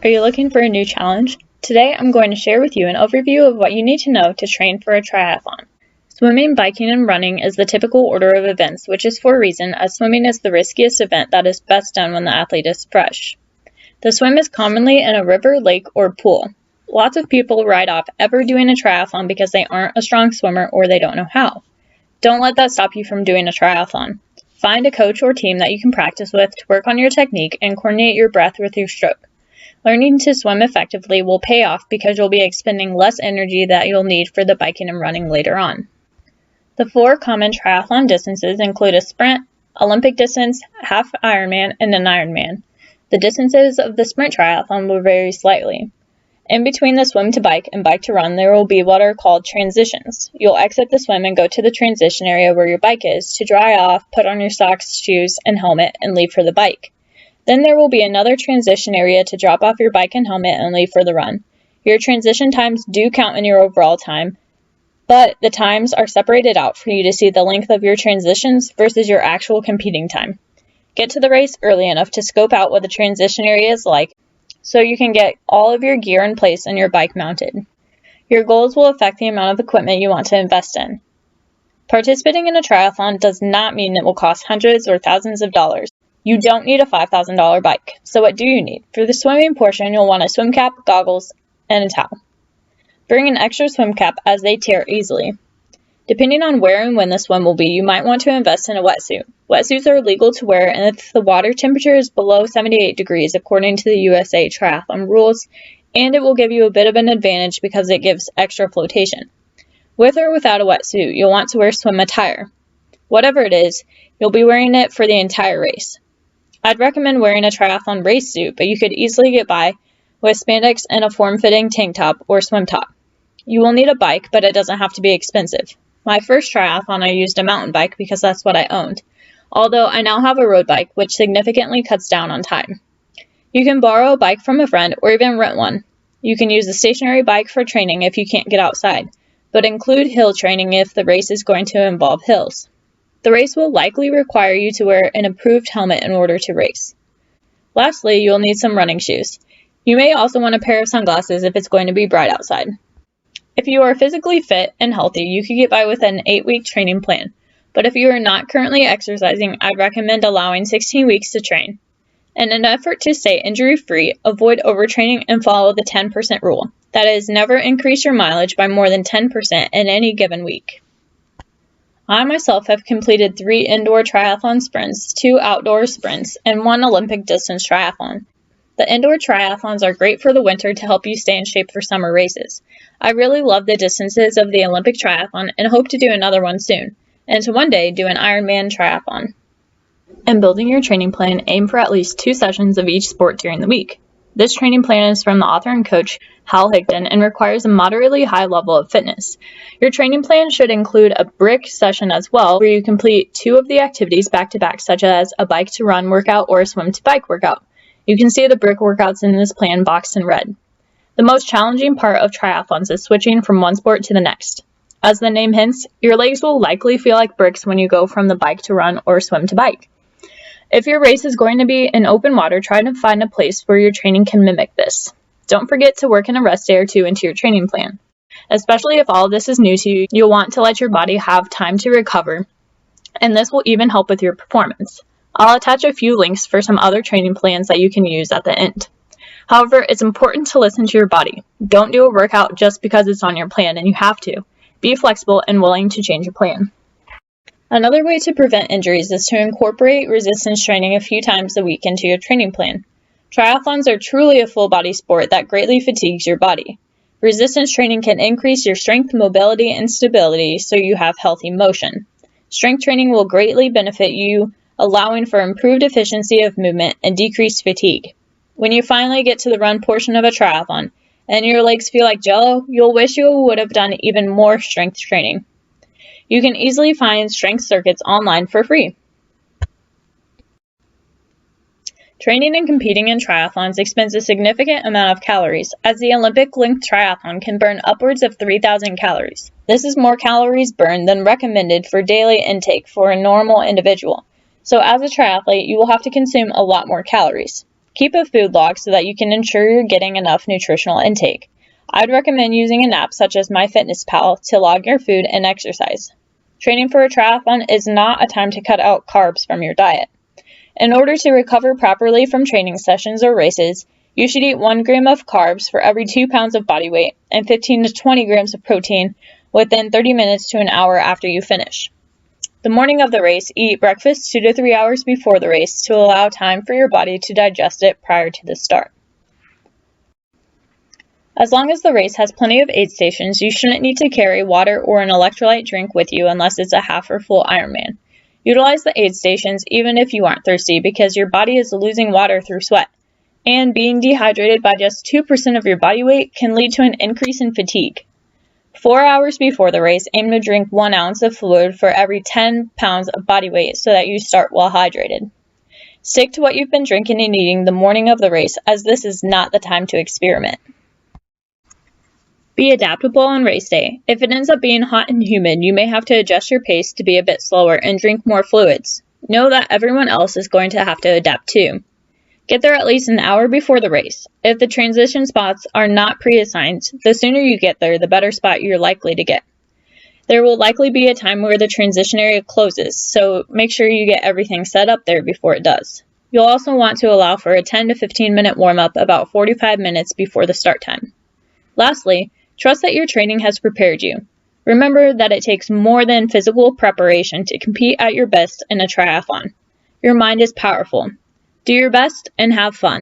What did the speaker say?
Are you looking for a new challenge? Today I'm going to share with you an overview of what you need to know to train for a triathlon. Swimming, biking, and running is the typical order of events, which is for a reason, as swimming is the riskiest event that is best done when the athlete is fresh. The swim is commonly in a river, lake, or pool. Lots of people write off ever doing a triathlon because they aren't a strong swimmer or they don't know how. Don't let that stop you from doing a triathlon. Find a coach or team that you can practice with to work on your technique and coordinate your breath with your stroke. Learning to swim effectively will pay off because you'll be expending less energy that you'll need for the biking and running later on. The 4 common triathlon distances include a sprint, Olympic distance, half Ironman, and an Ironman. The distances of the sprint triathlon will vary slightly. In between the swim to bike and bike to run, there will be what are called transitions. You'll exit the swim and go to the transition area where your bike is to dry off, put on your socks, shoes, and helmet, and leave for the bike. Then there will be another transition area to drop off your bike and helmet and leave for the run. Your transition times do count in your overall time, but the times are separated out for you to see the length of your transitions versus your actual competing time. Get to the race early enough to scope out what the transition area is like so you can get all of your gear in place and your bike mounted. Your goals will affect the amount of equipment you want to invest in. Participating in a triathlon does not mean it will cost hundreds or thousands of dollars. You don't need a $5,000 bike. So what do you need? For the swimming portion, you'll want a swim cap, goggles, and a towel. Bring an extra swim cap as they tear easily. Depending on where and when the swim will be, you might want to invest in a wetsuit. Wetsuits are legal to wear and if the water temperature is below 78 degrees according to the USA Triathlon rules, and it will give you a bit of an advantage because it gives extra flotation. With or without a wetsuit, you'll want to wear swim attire. Whatever it is, you'll be wearing it for the entire race. I'd recommend wearing a triathlon race suit, but you could easily get by with spandex and a form-fitting tank top or swim top. You will need a bike, but it doesn't have to be expensive. My first triathlon I used a mountain bike because that's what I owned, although I now have a road bike, which significantly cuts down on time. You can borrow a bike from a friend or even rent one. You can use a stationary bike for training if you can't get outside, but include hill training if the race is going to involve hills. The race will likely require you to wear an approved helmet in order to race. Lastly, you'll need some running shoes. You may also want a pair of sunglasses if it's going to be bright outside. If you are physically fit and healthy, you could get by with an 8-week training plan. But if you are not currently exercising, I'd recommend allowing 16 weeks to train. In an effort to stay injury-free, avoid overtraining and follow the 10% rule. That is, never increase your mileage by more than 10% in any given week. I myself have completed 3 indoor triathlon sprints, 2 outdoor sprints, and 1 Olympic distance triathlon. The indoor triathlons are great for the winter to help you stay in shape for summer races. I really love the distances of the Olympic triathlon and hope to do another one soon, and to one day do an Ironman triathlon. In building your training plan, aim for at least 2 sessions of each sport during the week. This training plan is from the author and coach, Hal Higdon, and requires a moderately high level of fitness. Your training plan should include a brick session as well, where you complete 2 of the activities back-to-back, such as a bike to run workout or a swim to bike workout. You can see the brick workouts in this plan boxed in red. The most challenging part of triathlons is switching from one sport to the next. As the name hints, your legs will likely feel like bricks when you go from the bike to run or swim to bike. If your race is going to be in open water, try to find a place where your training can mimic this. Don't forget to work in a rest day or 2 into your training plan. Especially if all of this is new to you, you'll want to let your body have time to recover, and this will even help with your performance. I'll attach a few links for some other training plans that you can use at the end. However, it's important to listen to your body. Don't do a workout just because it's on your plan and you have to. Be flexible and willing to change your plan. Another way to prevent injuries is to incorporate resistance training a few times a week into your training plan. Triathlons are truly a full-body sport that greatly fatigues your body. Resistance training can increase your strength, mobility, and stability so you have healthy motion. Strength training will greatly benefit you, allowing for improved efficiency of movement and decreased fatigue. When you finally get to the run portion of a triathlon and your legs feel like jello, you'll wish you would have done even more strength training. You can easily find strength circuits online for free. Training and competing in triathlons expends a significant amount of calories, as the Olympic-length triathlon can burn upwards of 3,000 calories. This is more calories burned than recommended for daily intake for a normal individual. So as a triathlete, you will have to consume a lot more calories. Keep a food log so that you can ensure you're getting enough nutritional intake. I'd recommend using an app such as MyFitnessPal to log your food and exercise. Training for a triathlon is not a time to cut out carbs from your diet. In order to recover properly from training sessions or races, you should eat 1 gram of carbs for every 2 pounds of body weight and 15 to 20 grams of protein within 30 minutes to an hour after you finish. The morning of the race, eat breakfast 2 to 3 hours before the race to allow time for your body to digest it prior to the start. As long as the race has plenty of aid stations, you shouldn't need to carry water or an electrolyte drink with you unless it's a half or full Ironman. Utilize the aid stations even if you aren't thirsty because your body is losing water through sweat, and being dehydrated by just 2% of your body weight can lead to an increase in fatigue. 4 hours before the race, aim to drink 1 ounce of fluid for every 10 pounds of body weight so that you start well hydrated. Stick to what you've been drinking and eating the morning of the race, as this is not the time to experiment. Be adaptable on race day. If it ends up being hot and humid, you may have to adjust your pace to be a bit slower and drink more fluids. Know that everyone else is going to have to adapt too. Get there at least an hour before the race. If the transition spots are not pre-assigned, the sooner you get there, the better spot you're likely to get. There will likely be a time where the transition area closes, so make sure you get everything set up there before it does. You'll also want to allow for a 10 to 15 minute warm-up about 45 minutes before the start time. Lastly, trust that your training has prepared you. Remember that it takes more than physical preparation to compete at your best in a triathlon. Your mind is powerful. Do your best and have fun.